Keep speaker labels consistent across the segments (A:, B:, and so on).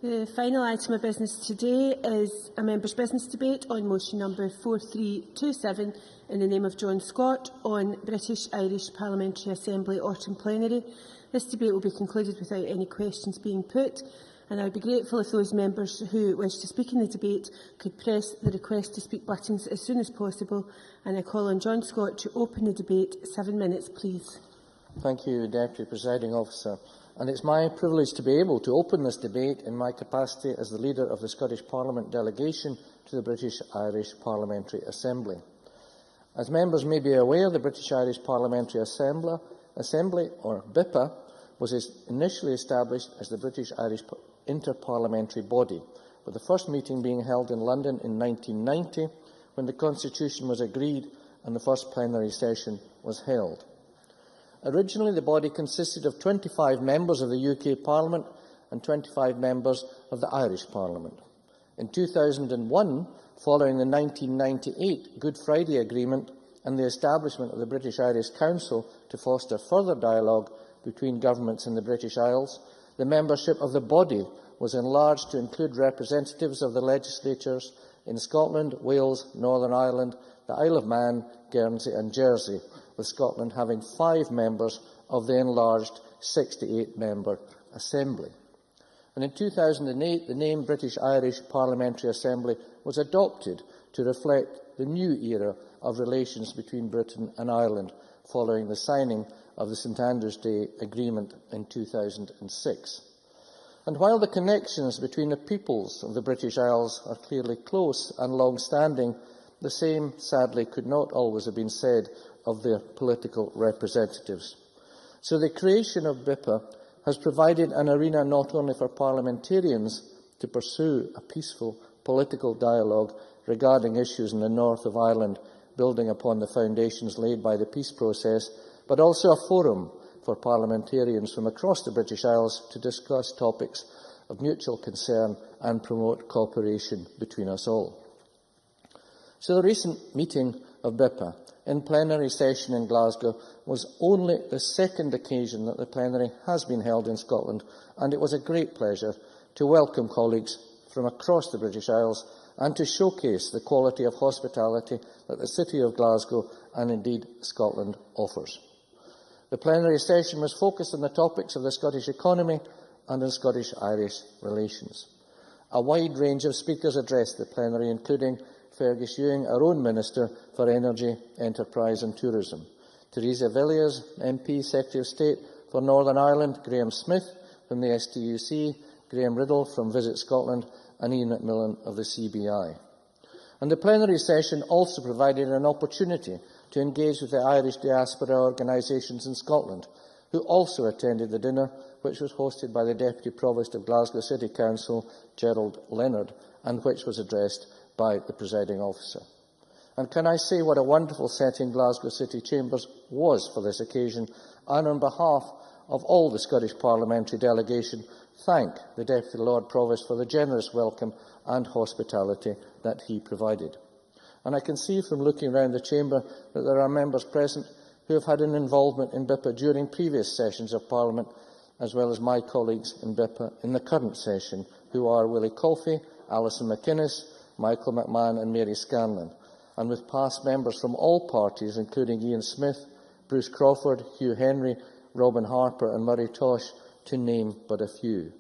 A: The final item of business today is a members' business debate on motion number 4327 in the name of John Scott on British-Irish Parliamentary Assembly autumn plenary. This debate will be concluded without any questions being put, and I would be grateful if those members who wish to speak in the debate could press the request to speak buttons as soon as possible. And I call on John Scott to open the debate. 7 minutes, please.
B: Thank you, Deputy Presiding Officer. And it's my privilege to be able to open this debate in my capacity as the Leader of the Scottish Parliament delegation to the British-Irish Parliamentary Assembly. As members may be aware, the British-Irish Parliamentary Assembly, or BIPA, was initially established as the British-Irish Interparliamentary Body, with the first meeting being held in London in 1990, when the Constitution was agreed and the first plenary session was held. Originally, the body consisted of 25 members of the UK Parliament and 25 members of the Irish Parliament. In 2001, following the 1998 Good Friday Agreement and the establishment of the British-Irish Council to foster further dialogue between governments in the British Isles, the membership of the body was enlarged to include representatives of the legislatures in Scotland, Wales, Northern Ireland, the Isle of Man, Guernsey and Jersey, with Scotland having 5 members of the enlarged 68-member Assembly. And in 2008, the name British-Irish Parliamentary Assembly was adopted to reflect the new era of relations between Britain and Ireland, following the signing of the St Andrews Day Agreement in 2006. And while the connections between the peoples of the British Isles are clearly close and long-standing, the same, sadly, could not always have been said of their political representatives. So the creation of BIPA has provided an arena not only for parliamentarians to pursue a peaceful political dialogue regarding issues in the north of Ireland, building upon the foundations laid by the peace process, but also a forum for parliamentarians from across the British Isles to discuss topics of mutual concern and promote cooperation between us all. So the recent meeting of BIPA in plenary session in Glasgow was only the second occasion that the plenary has been held in Scotland, and it was a great pleasure to welcome colleagues from across the British Isles and to showcase the quality of hospitality that the City of Glasgow and indeed Scotland offers. The plenary session was focused on the topics of the Scottish economy and on Scottish-Irish relations. A wide range of speakers addressed the plenary, including Fergus Ewing, our own Minister for Energy, Enterprise and Tourism, Theresa Villiers, MP, Secretary of State for Northern Ireland, Graham Smith from the STUC, Graham Riddle from Visit Scotland and Ian McMillan of the CBI. And the plenary session also provided an opportunity to engage with the Irish diaspora organisations in Scotland, who also attended the dinner, which was hosted by the Deputy Provost of Glasgow City Council, Gerald Leonard, and which was addressed by the presiding officer. And can I say what a wonderful setting Glasgow City Chambers was for this occasion, and on behalf of all the Scottish parliamentary delegation, thank the Deputy Lord Provost for the generous welcome and hospitality that he provided. And I can see from looking around the chamber that there are members present who have had an involvement in BIPA during previous sessions of Parliament, as well as my colleagues in BIPA in the current session, who are Willie Colfie, Alison McInnes, Michael McMahon and Mary Scanlon, and with past members from all parties, including Ian Smith, Bruce Crawford, Hugh Henry, Robin Harper and Murray Tosh, to name but a few.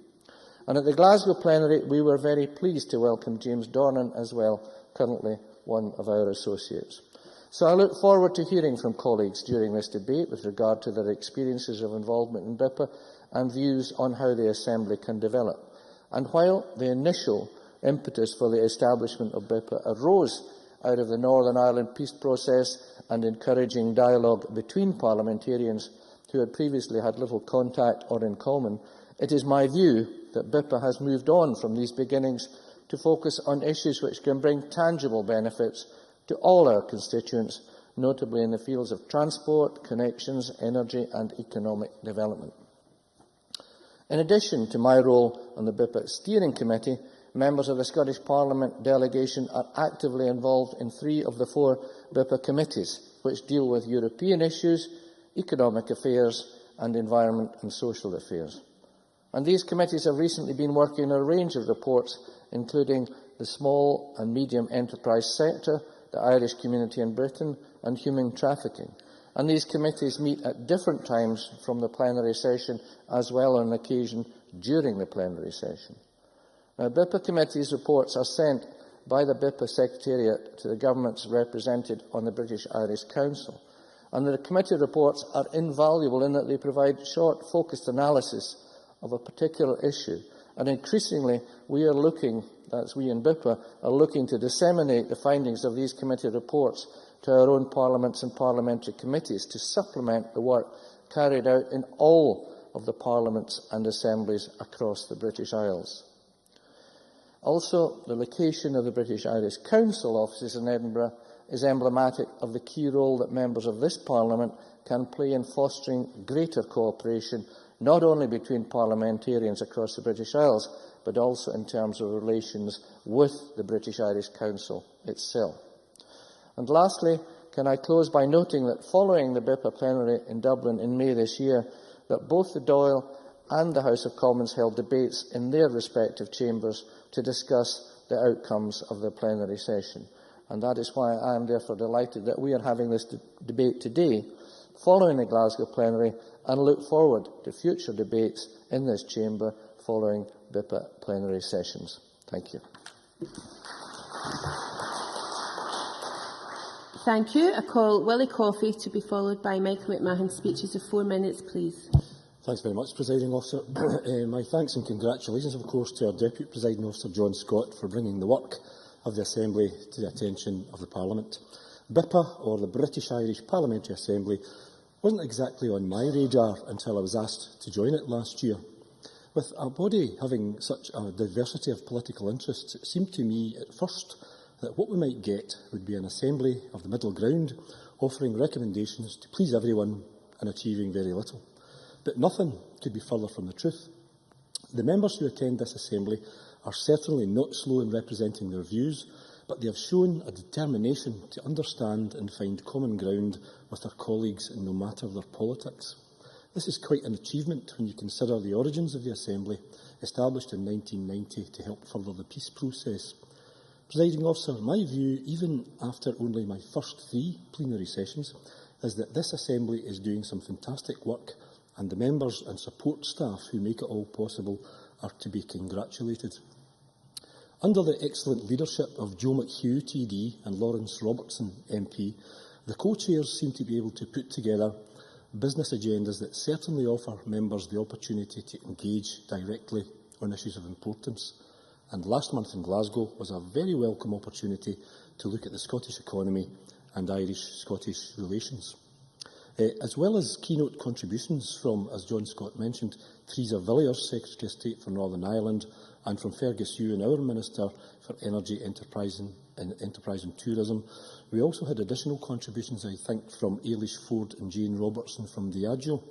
B: And at the Glasgow plenary, we were very pleased to welcome James Dornan as well, currently one of our associates. So I look forward to hearing from colleagues during this debate with regard to their experiences of involvement in BIPA and views on how the Assembly can develop. And while the initial impetus for the establishment of BIPA arose out of the Northern Ireland peace process and encouraging dialogue between parliamentarians who had previously had little contact or in common, it is my view that BIPA has moved on from these beginnings to focus on issues which can bring tangible benefits to all our constituents, notably in the fields of transport, connections, energy and economic development. In addition to my role on the BIPA Steering Committee, members of the Scottish Parliament delegation are actively involved in 3 of the 4 BIPA committees, which deal with European issues, economic affairs and environment and social affairs. And these committees have recently been working on a range of reports, including the small and medium enterprise sector, the Irish community in Britain and human trafficking. And these committees meet at different times from the plenary session as well on occasion during the plenary session. Now, BIPA committees' reports are sent by the BIPA Secretariat to the governments represented on the British Irish Council. And the committee reports are invaluable in that they provide short, focused analysis of a particular issue. And increasingly, we are looking, that's we in BIPA, are looking to disseminate the findings of these committee reports to our own parliaments and parliamentary committees to supplement the work carried out in all of the parliaments and assemblies across the British Isles. Also, the location of the British Irish Council offices in Edinburgh is emblematic of the key role that members of this Parliament can play in fostering greater cooperation, not only between parliamentarians across the British Isles, but also in terms of relations with the British Irish Council itself. And lastly, can I close by noting that following the BIPA plenary in Dublin in May this year, that both the Dáil and the House of Commons held debates in their respective chambers to discuss the outcomes of the plenary session. And that is why I am therefore delighted that we are having this debate today, following the Glasgow plenary, and look forward to future debates in this chamber following BIPA plenary sessions. Thank you.
A: Thank you. I call Willie Coffey to be followed by Michael McMahon. Speeches of 4 minutes, please.
C: Thanks very much, Presiding Officer. My thanks and congratulations, of course, to our Deputy Presiding Officer, John Scott, for bringing the work of the Assembly to the attention of the Parliament. BIPA, or the British Irish Parliamentary Assembly, wasn't exactly on my radar until I was asked to join it last year. With a body having such a diversity of political interests, it seemed to me at first that what we might get would be an assembly of the middle ground, offering recommendations to please everyone and achieving very little. But nothing could be further from the truth. The members who attend this assembly are certainly not slow in representing their views, but they have shown a determination to understand and find common ground with their colleagues, no matter their politics. This is quite an achievement when you consider the origins of the Assembly, established in 1990 to help further the peace process. Presiding Officer, my view, even after only my first 3 plenary sessions, is that this Assembly is doing some fantastic work, and the members and support staff who make it all possible are to be congratulated. Under the excellent leadership of Joe McHugh TD and Lawrence Robertson MP, the co-chairs seem to be able to put together business agendas that certainly offer members the opportunity to engage directly on issues of importance. And last month in Glasgow was a very welcome opportunity to look at the Scottish economy and Irish-Scottish relations. As well as keynote contributions from, as John Scott mentioned, Theresa Villiers, Secretary of State for Northern Ireland, and from Fergus Ewan, our Minister for Energy, Enterprise and Tourism. We also had additional contributions, I think, from Ailish Ford and Jane Robertson from Diageo.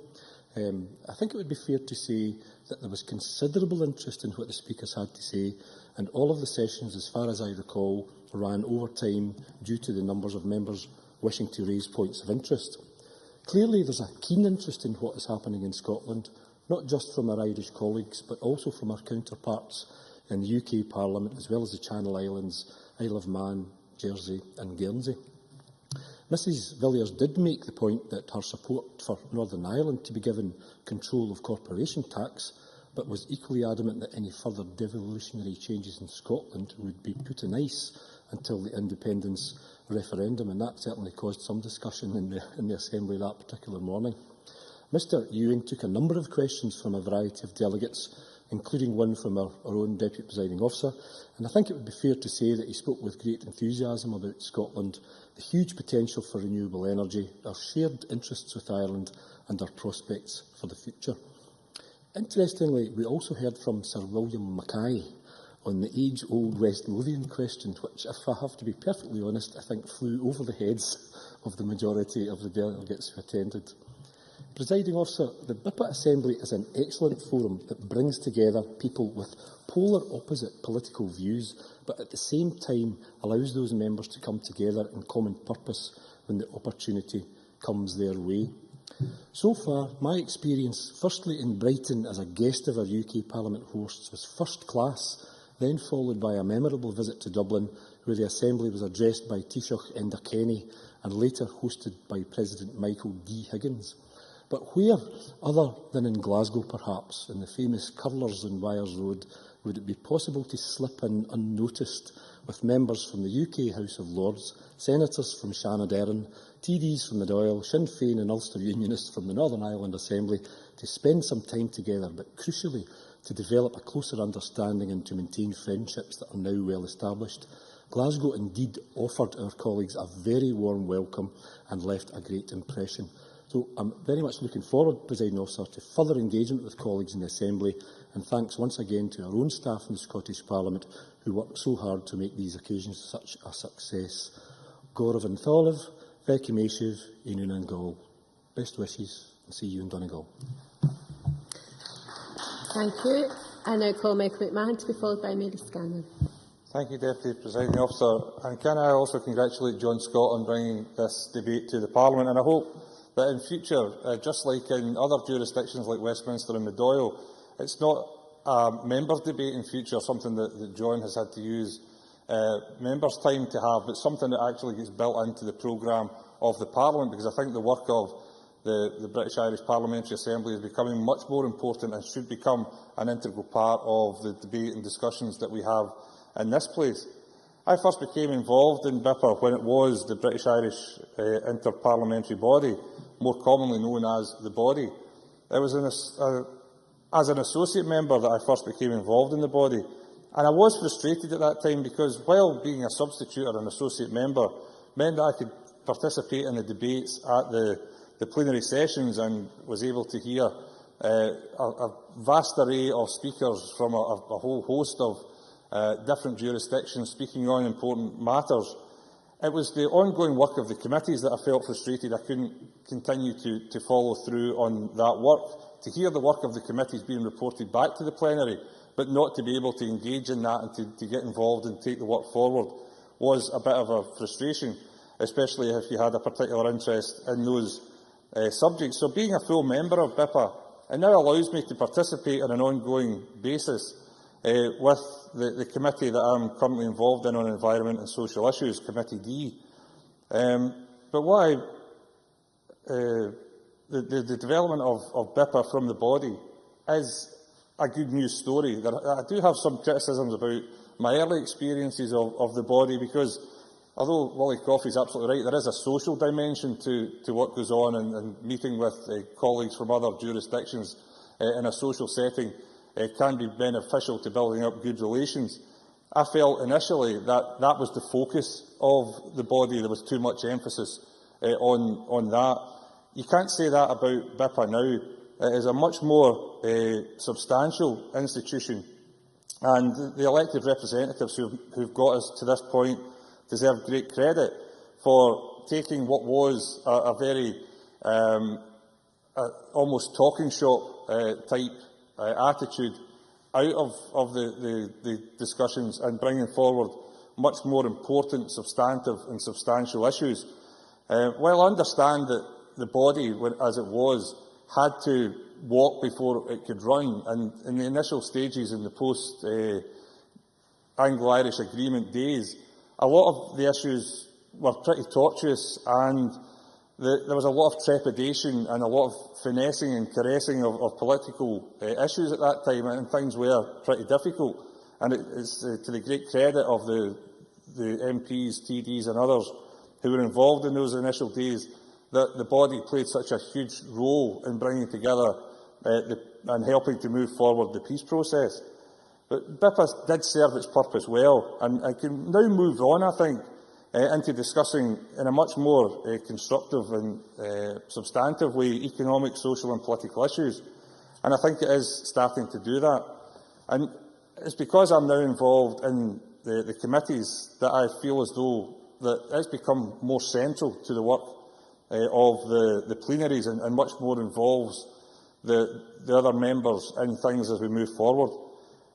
C: I think it would be fair to say that there was considerable interest in what the speakers had to say, and all of the sessions, as far as I recall, ran over time due to the numbers of members wishing to raise points of interest. Clearly, there's a keen interest in what is happening in Scotland, not just from our Irish colleagues, but also from our counterparts in the UK Parliament, as well as the Channel Islands, Isle of Man, Jersey and Guernsey. Mrs Villiers did make the point that her support for Northern Ireland to be given control of corporation tax, but was equally adamant that any further devolutionary changes in Scotland would be put on ice until the independence referendum, and that certainly caused some discussion in the Assembly that particular morning. Mr Ewing took a number of questions from a variety of delegates, including one from our own Deputy Presiding Officer, and I think it would be fair to say that he spoke with great enthusiasm about Scotland, the huge potential for renewable energy, our shared interests with Ireland and our prospects for the future. Interestingly, we also heard from Sir William Mackay on the age-old West Lothian question, which, if I have to be perfectly honest, I think flew over the heads of the majority of the delegates who attended. Presiding Officer, the BIPA Assembly is an excellent forum that brings together people with polar opposite political views, but at the same time allows those members to come together in common purpose when the opportunity comes their way. So far, my experience, firstly in Brighton as a guest of our UK Parliament hosts, was first class, then followed by a memorable visit to Dublin, where the Assembly was addressed by Taoiseach Enda Kenny and later hosted by President Michael D. Higgins. But where, other than in Glasgow perhaps, in the famous Curlers on Wyers Road, would it be possible to slip in unnoticed with members from the UK House of Lords, senators from Shannon Erin, TDs from the Dáil, Sinn Féin and Ulster Unionists from the Northern Ireland Assembly to spend some time together, but crucially to develop a closer understanding and to maintain friendships that are now well established? Glasgow indeed offered our colleagues a very warm welcome and left a great impression. So I'm very much looking forward, Presiding Officer, to further engagement with colleagues in the Assembly, and thanks once again to our own staff in the Scottish Parliament who work so hard to make these occasions such a success. Gaurav and Tholiv, Becky Mayshiv, Inun and Gall. Best wishes and see you in Donegal.
A: Thank you. I now call Michael McMahon to be followed by Mary Scanlon.
D: Thank you, Deputy Presiding Officer. And can I also congratulate John Scott on bringing this debate to the Parliament? And I hope that in future, just like in other jurisdictions like Westminster and the Dáil, it's not a members' debate in future, something that John has had to use members' time to have, but something that actually gets built into the programme of the Parliament, because I think the work of the British Irish Parliamentary Assembly is becoming much more important and should become an integral part of the debate and discussions that we have in this place. I first became involved in BIPA when it was the British Irish Inter-Parliamentary Body, more commonly known as the Body. It was as an associate member that I first became involved in the body, and I was frustrated at that time because, while being a substitute or an associate member meant that I could participate in the debates at the plenary sessions and was able to hear a vast array of speakers from a whole host of different jurisdictions speaking on important matters. It was the ongoing work of the committees that I felt frustrated I couldn't continue to follow through on that work. To hear the work of the committees being reported back to the plenary, but not to be able to engage in that and to get involved and take the work forward, was a bit of a frustration, especially if you had a particular interest in those subjects. So being a full member of BIPA, it now allows me to participate on an ongoing basis with the committee that I'm currently involved in on environment and social issues, Committee D. But what the development of BIPA from the body is a good news story. I do have some criticisms about my early experiences of the body, because although Wally Coffey is absolutely right, there is a social dimension to what goes on, and meeting with colleagues from other jurisdictions in a social setting can be beneficial to building up good relations. I felt initially that that was the focus of the body. There was too much emphasis on that. You can't say that about BIPA now. It is a much more substantial institution, and the elected representatives who've got us to this point deserve great credit for taking what was a very almost talking shop type attitude out of the discussions and bringing forward much more important, substantive and substantial issues. While I understand that the body, as it was, had to walk before it could run, and in the initial stages in the post-Anglo-Irish Agreement days, a lot of the issues were pretty tortuous, and there was a lot of trepidation and a lot of finessing and caressing of political issues at that time, and things were pretty difficult. And it's to the great credit of the MPs, TDs and others who were involved in those initial days that the body played such a huge role in bringing together and helping to move forward the peace process. But BIPA did serve its purpose well, and can now move on, I think, into discussing in a much more constructive and substantive way economic, social and political issues. And I think it is starting to do that. And it's because I'm now involved in the committees that I feel as though that it's become more central to the work of the plenaries, and much more involves the other members in things as we move forward.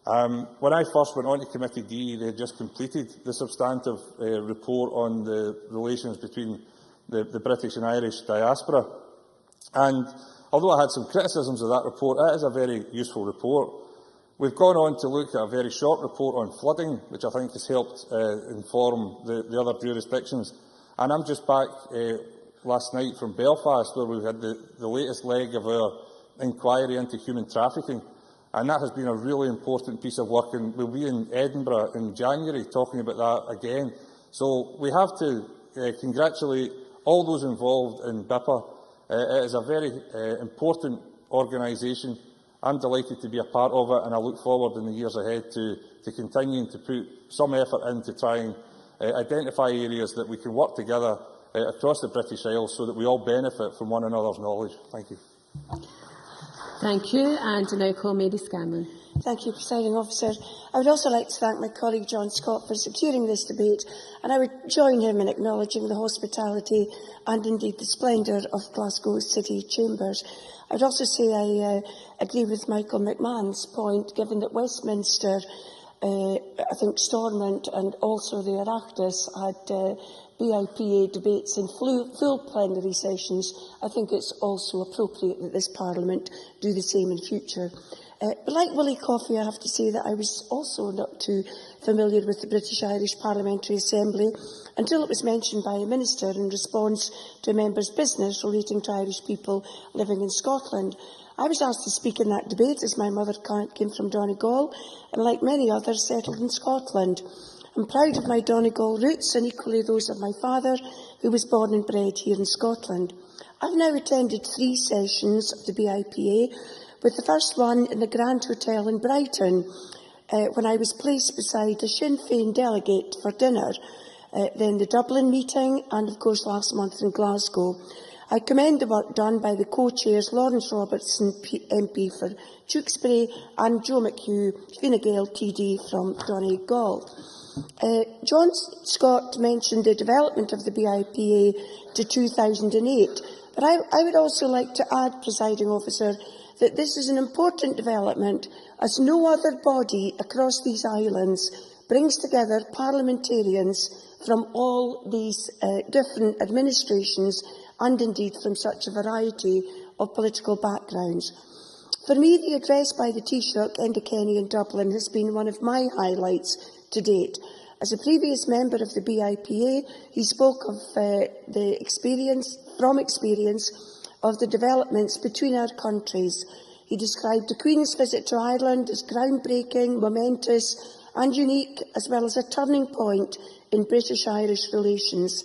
D: When I first went on to Committee D, they had just completed the substantive report on the relations between the British and Irish diaspora. And although I had some criticisms of that report, it is a very useful report. We've gone on to look at a very short report on flooding, which I think has helped inform the other jurisdictions. And I'm just back last night from Belfast, where we've had the latest leg of our inquiry into human trafficking. And that has been a really important piece of work, and we'll be in Edinburgh in January talking about that again. So we have to congratulate all those involved in BIPA. It is a very important organisation. I'm delighted to be a part of it, and I look forward in the years ahead to continuing to put some effort in to try and identify areas that we can work together across the British Isles so that we all benefit from one another's knowledge. Thank you.
A: Thank you. And I now call Mary Scanlon.
E: Thank you, Presiding Officer. I would also like to thank my colleague John Scott for securing this debate, and I would join him in acknowledging the hospitality and indeed the splendour of Glasgow City Chambers. I would also say I agree with Michael McMahon's point, given that Westminster, I think Stormont and also the Oireachtas had BIPA debates in full plenary sessions. I think it's also appropriate that this Parliament do the same in future. But like Willie Coffey, I have to say that I was also not too familiar with the British-Irish Parliamentary Assembly until it was mentioned by a minister in response to a member's business relating to Irish people living in Scotland. I was asked to speak in that debate as my mother came from Donegal and, like many others, settled in Scotland. I'm proud of my Donegal roots and equally those of my father, who was born and bred here in Scotland. I've now attended 3 sessions of the BIPA, with the first one in the Grand Hotel in Brighton, when I was placed beside a Sinn Féin delegate for dinner, then the Dublin meeting, and of course last month in Glasgow. I commend the work done by the co-chairs Lawrence Robertson, MP for Tewkesbury, and Joe McHugh, Fine Gael TD from Donegal. John Scott mentioned the development of the BIPA to 2008, but I would also like to add, Presiding Officer, that this is an important development as no other body across these islands brings together parliamentarians from all these different administrations and indeed from such a variety of political backgrounds. For me, the address by the Taoiseach, Enda Kenny in Dublin, has been one of my highlights to date. As a previous member of the BIPA, he spoke of the experience of the developments between our countries. He described the Queen's visit to Ireland as groundbreaking, momentous and unique, as well as a turning point in British-Irish relations.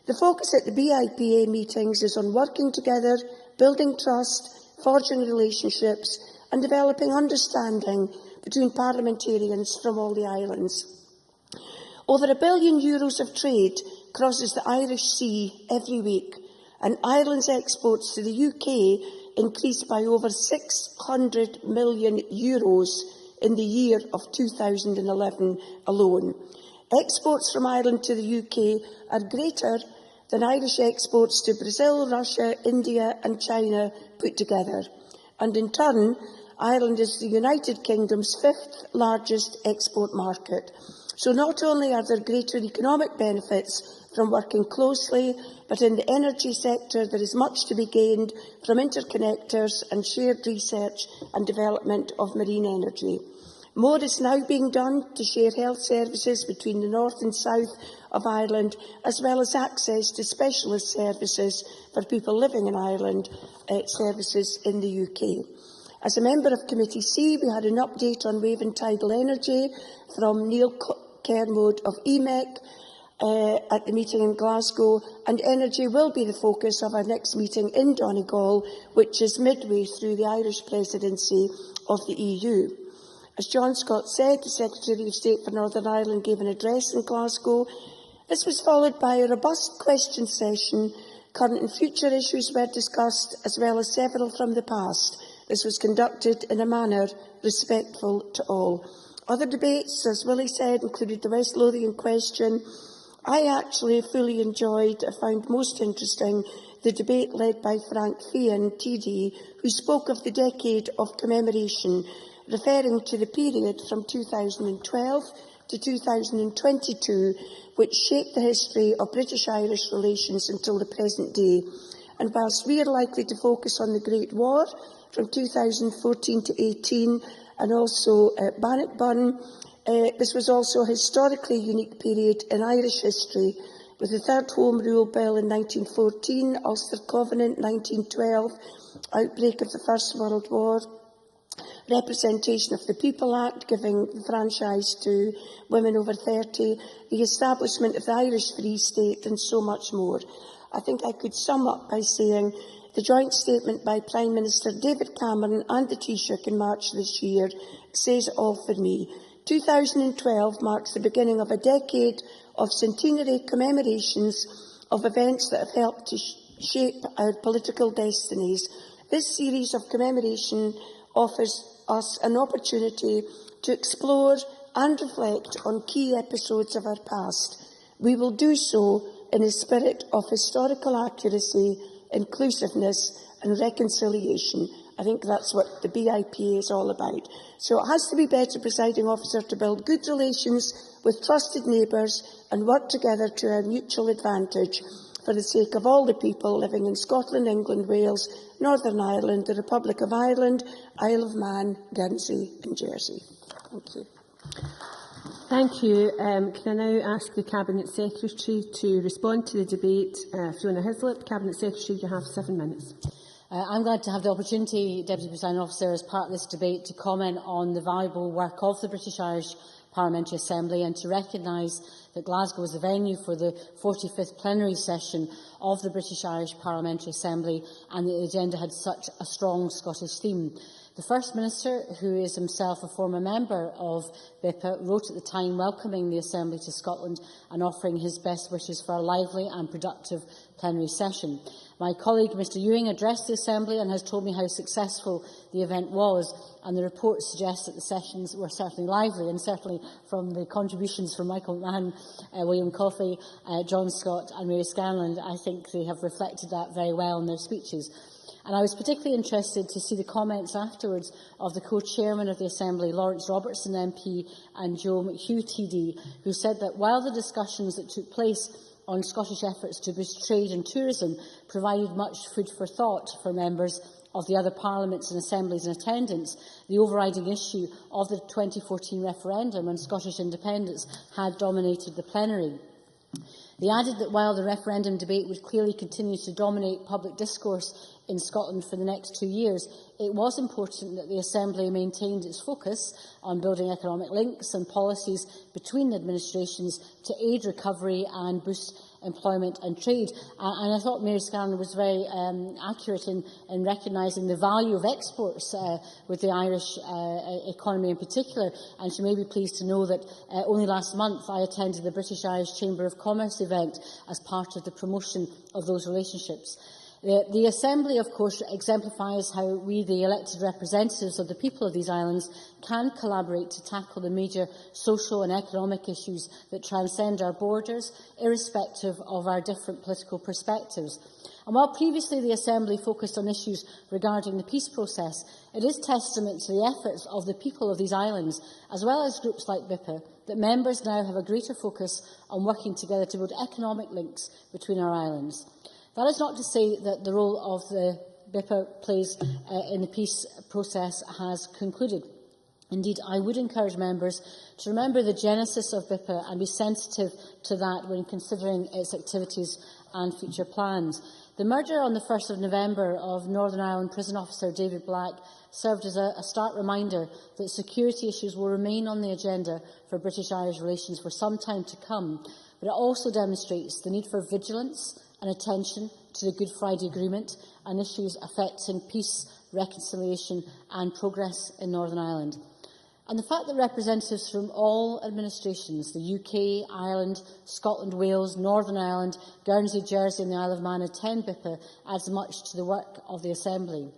E: The focus at the BIPA meetings is on working together, building trust, forging relationships and developing understanding between parliamentarians from all the islands. Over €1 billion of trade crosses the Irish Sea every week, and Ireland's exports to the UK increased by over €600 million in the year of 2011 alone. Exports from Ireland to the UK are greater than Irish exports to Brazil, Russia, India and China put together. And in turn, Ireland is the United Kingdom's 5th largest export market. So not only are there greater economic benefits from working closely, but in the energy sector there is much to be gained from interconnectors and shared research and development of marine energy. More is now being done to share health services between the north and south of Ireland, as well as access to specialist services for people living in Ireland, services in the UK. As a member of Committee C, we had an update on wave and tidal energy from Neil Kermode of EMEC at the meeting in Glasgow, and energy will be the focus of our next meeting in Donegal, which is midway through the Irish presidency of the EU. As John Scott said, the Secretary of State for Northern Ireland gave an address in Glasgow. This was followed by a robust question session. Current and future issues were discussed, as well as several from the past. This was conducted in a manner respectful to all. Other debates, as Willie said, included the West Lothian question. I actually fully enjoyed, I found most interesting, the debate led by Frank Feehan, TD, who spoke of the decade of commemoration, referring to the period from 2012 to 2022, which shaped the history of British-Irish relations until the present day. And whilst we are likely to focus on the Great War from 2014 to 18 and also Bannockburn, this was also a historically unique period in Irish history, with the Third Home Rule Bill in 1914, Ulster Covenant 1912, outbreak of the First World War, Representation of the People Act, giving the franchise to women over 30, the establishment of the Irish Free State, and so much more. I think I could sum up by saying the joint statement by Prime Minister David Cameron and the Taoiseach in March this year says it all for me. 2012 marks the beginning of a decade of centenary commemorations of events that have helped to shape our political destinies. This series of commemoration offers us an opportunity to explore and reflect on key episodes of our past. We will do so in a spirit of historical accuracy, inclusiveness and reconciliation. I think that's what the BIPA is all about. So it has to be better, Presiding Officer, to build good relations with trusted neighbours and work together to our mutual advantage for the sake of all the people living in Scotland, England, Wales, Northern Ireland, the Republic of Ireland, Isle of Man, Guernsey and Jersey. Thank you.
A: Thank you. Can I now ask the Cabinet Secretary to respond to the debate? Fiona Hislop, Cabinet Secretary, you have 7 minutes.
F: I'm glad to have the opportunity, Deputy Presiding Officer, as part of this debate to comment on the valuable work of the British-Irish Parliamentary Assembly and to recognise that Glasgow is the venue for the 45th plenary session of the British-Irish Parliamentary Assembly and that the agenda had such a strong Scottish theme. The First Minister, who is himself a former member of BIPA, wrote at the time welcoming the Assembly to Scotland and offering his best wishes for a lively and productive plenary session. My colleague, Mr Ewing, addressed the Assembly and has told me how successful the event was, and the report suggests that the sessions were certainly lively, and certainly from the contributions from Michael McMahon, William Coffey, John Scott and Mary Scanlon, I think they have reflected that very well in their speeches. And I was particularly interested to see the comments afterwards of the co-chairman of the Assembly, Lawrence Robertson MP, and Joe McHugh TD, who said that while the discussions that took place on Scottish efforts to boost trade and tourism provided much food for thought for members of the other parliaments and assemblies in attendance, the overriding issue of the 2014 referendum on Scottish independence had dominated the plenary. They added that while the referendum debate would clearly continue to dominate public discourse in Scotland for the next 2 years, it was important that the Assembly maintained its focus on building economic links and policies between administrations to aid recovery and boost employment and trade. And I thought Mary Scanlon was very accurate in recognising the value of exports with the Irish economy in particular, and she may be pleased to know that only last month I attended the British-Irish Chamber of Commerce event as part of the promotion of those relationships. The Assembly, of course, exemplifies how we, the elected representatives of the people of these islands, can collaborate to tackle the major social and economic issues that transcend our borders, irrespective of our different political perspectives. And while previously the Assembly focused on issues regarding the peace process, it is testament to the efforts of the people of these islands, as well as groups like BIPA, that members now have a greater focus on working together to build economic links between our islands. That is not to say that the role of the BIPA plays in the peace process has concluded. Indeed, I would encourage members to remember the genesis of BIPA and be sensitive to that when considering its activities and future plans. The murder on the 1st of November of Northern Ireland prison officer David Black served as a stark reminder that security issues will remain on the agenda for British-Irish relations for some time to come, but it also demonstrates the need for vigilance and attention to the Good Friday Agreement and issues affecting peace, reconciliation and progress in Northern Ireland. And the fact that representatives from all administrations, the UK, Ireland, Scotland, Wales, Northern Ireland, Guernsey, Jersey and the Isle of Man attend BIPA adds much to the work of the Assembly.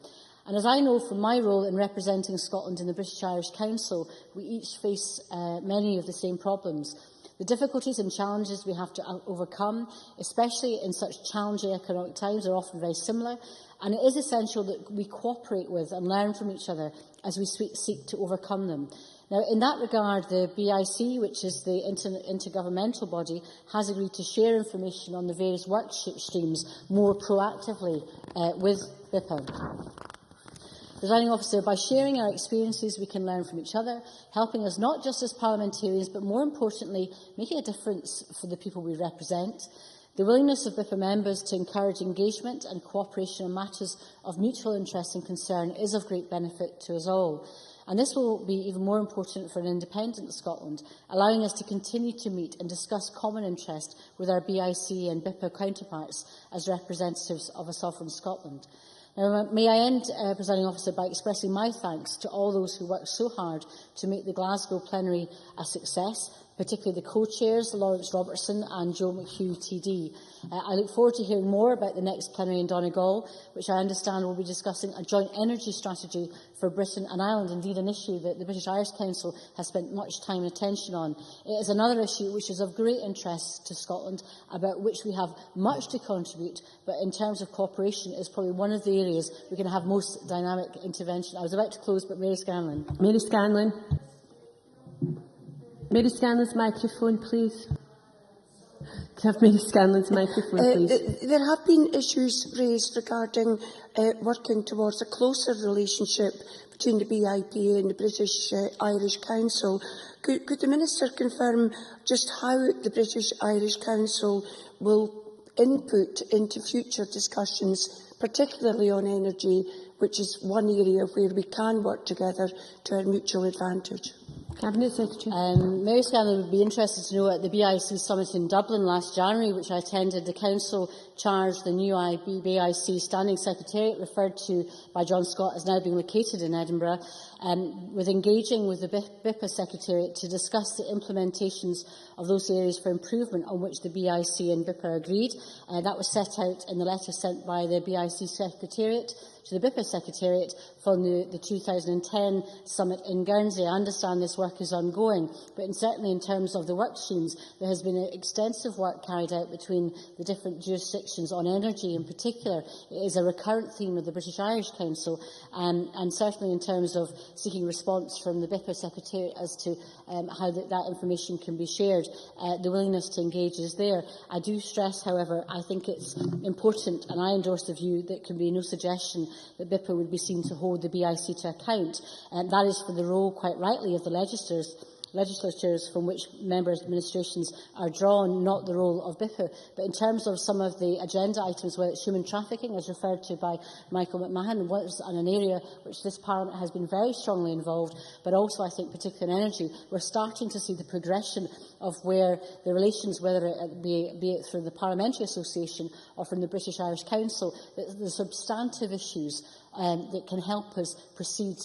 F: And as I know from my role in representing Scotland in the British Irish Council, we each face many of the same problems. The difficulties and challenges we have to overcome, especially in such challenging economic times, are often very similar, and it is essential that we cooperate with and learn from each other as we seek to overcome them. Now, in that regard, the BIC, which is the intergovernmental body, has agreed to share information on the various work streams more proactively with BIPA. Presiding Officer, by sharing our experiences, we can learn from each other, helping us not just as parliamentarians, but more importantly, making a difference for the people we represent. The willingness of BIPA members to encourage engagement and cooperation on matters of mutual interest and concern is of great benefit to us all. And this will be even more important for an independent Scotland, allowing us to continue to meet and discuss common interest with our BIC and BIPA counterparts as representatives of a sovereign Scotland. Now, may I end, Presiding Officer, by expressing my thanks to all those who worked so hard to make the Glasgow plenary a success, particularly the co-chairs, Lawrence Robertson and Joe McHugh TD. I look forward to hearing more about the next plenary in Donegal, which I understand will be discussing a joint energy strategy for Britain and Ireland, indeed an issue that the British Irish Council has spent much time and attention on. It is another issue which is of great interest to Scotland, about which we have much to contribute, but in terms of cooperation is probably one of the areas we can have most dynamic intervention. I was about to close, but Mary Scanlon.
A: Mary Scanlon. Mary Scanlon's microphone, please. Can I have Mary Scanlon's microphone, please?
E: There have been issues raised regarding working towards a closer relationship between the BIPA and the British Irish Council. Could the Minister confirm just how the British Irish Council will input into future discussions, particularly on energy, which is one area where we can work together to our mutual advantage?
A: Cabinet Secretary.
F: Mary Scanlon would be interested to know at the BIC summit in Dublin last January, which I attended, the Council charged the new BIC Standing Secretariat, referred to by John Scott as now being located in Edinburgh, with engaging with the BIPA Secretariat to discuss the implementations of those areas for improvement on which the BIC and BIPA agreed. That was set out in the letter sent by the BIC Secretariat to the BIPA Secretariat following the 2010 summit in Guernsey. I understand this work is ongoing, but certainly in terms of the work streams, there has been extensive work carried out between the different jurisdictions on energy in particular. It is a recurrent theme of the British Irish Council, and certainly in terms of seeking response from the BIPA Secretariat as to how that information can be shared. The willingness to engage is there. I do stress, however, I think it's important, and I endorse the view that can be no suggestion that BIPA would be seen to hold the BIC to account. And that is for the role, quite rightly, of the legislatures from which member administrations are drawn, not the role of BIPA. But in terms of some of the agenda items, whether it's human trafficking, as referred to by Michael McMahon, was an area which this Parliament has been very strongly involved, but also, I think, particularly in energy, we're starting to see the progression of where the relations, whether it be it through the Parliamentary Association or from the British Irish Council, the substantive issues that can help us proceed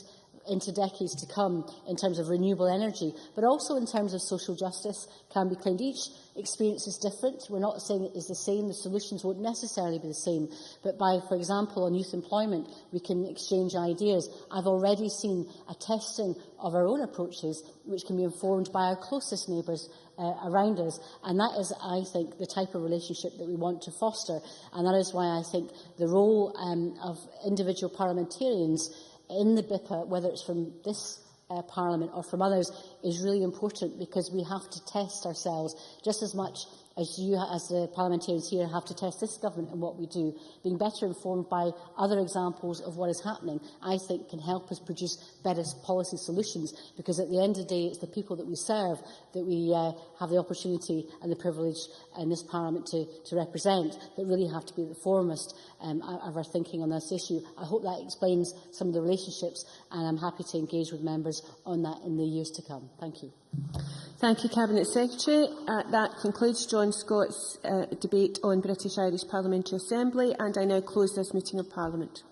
F: into decades to come in terms of renewable energy, but also in terms of social justice, can be claimed. Each experience is different. We're not saying it is the same. The solutions won't necessarily be the same. But by, for example, on youth employment, we can exchange ideas. I've already seen a testing of our own approaches, which can be informed by our closest neighbours around us. And that is, I think, the type of relationship that we want to foster. And that is why I think the role of individual parliamentarians in the BIPA, whether it's from this Parliament or from others, is really important, because we have to test ourselves just as much as you, as the parliamentarians here, have to test this government and what we do. Being better informed by other examples of what is happening, I think, can help us produce better policy solutions, because at the end of the day, it's the people that we serve that we have the opportunity and the privilege in this Parliament to represent, that really have to be the foremost of our thinking on this issue. I hope that explains some of the relationships, and I'm happy to engage with members on that in the years to come. Thank you.
A: Thank you, Cabinet Secretary. That concludes John Scott's debate on British Irish Parliamentary Assembly, and I now close this meeting of Parliament.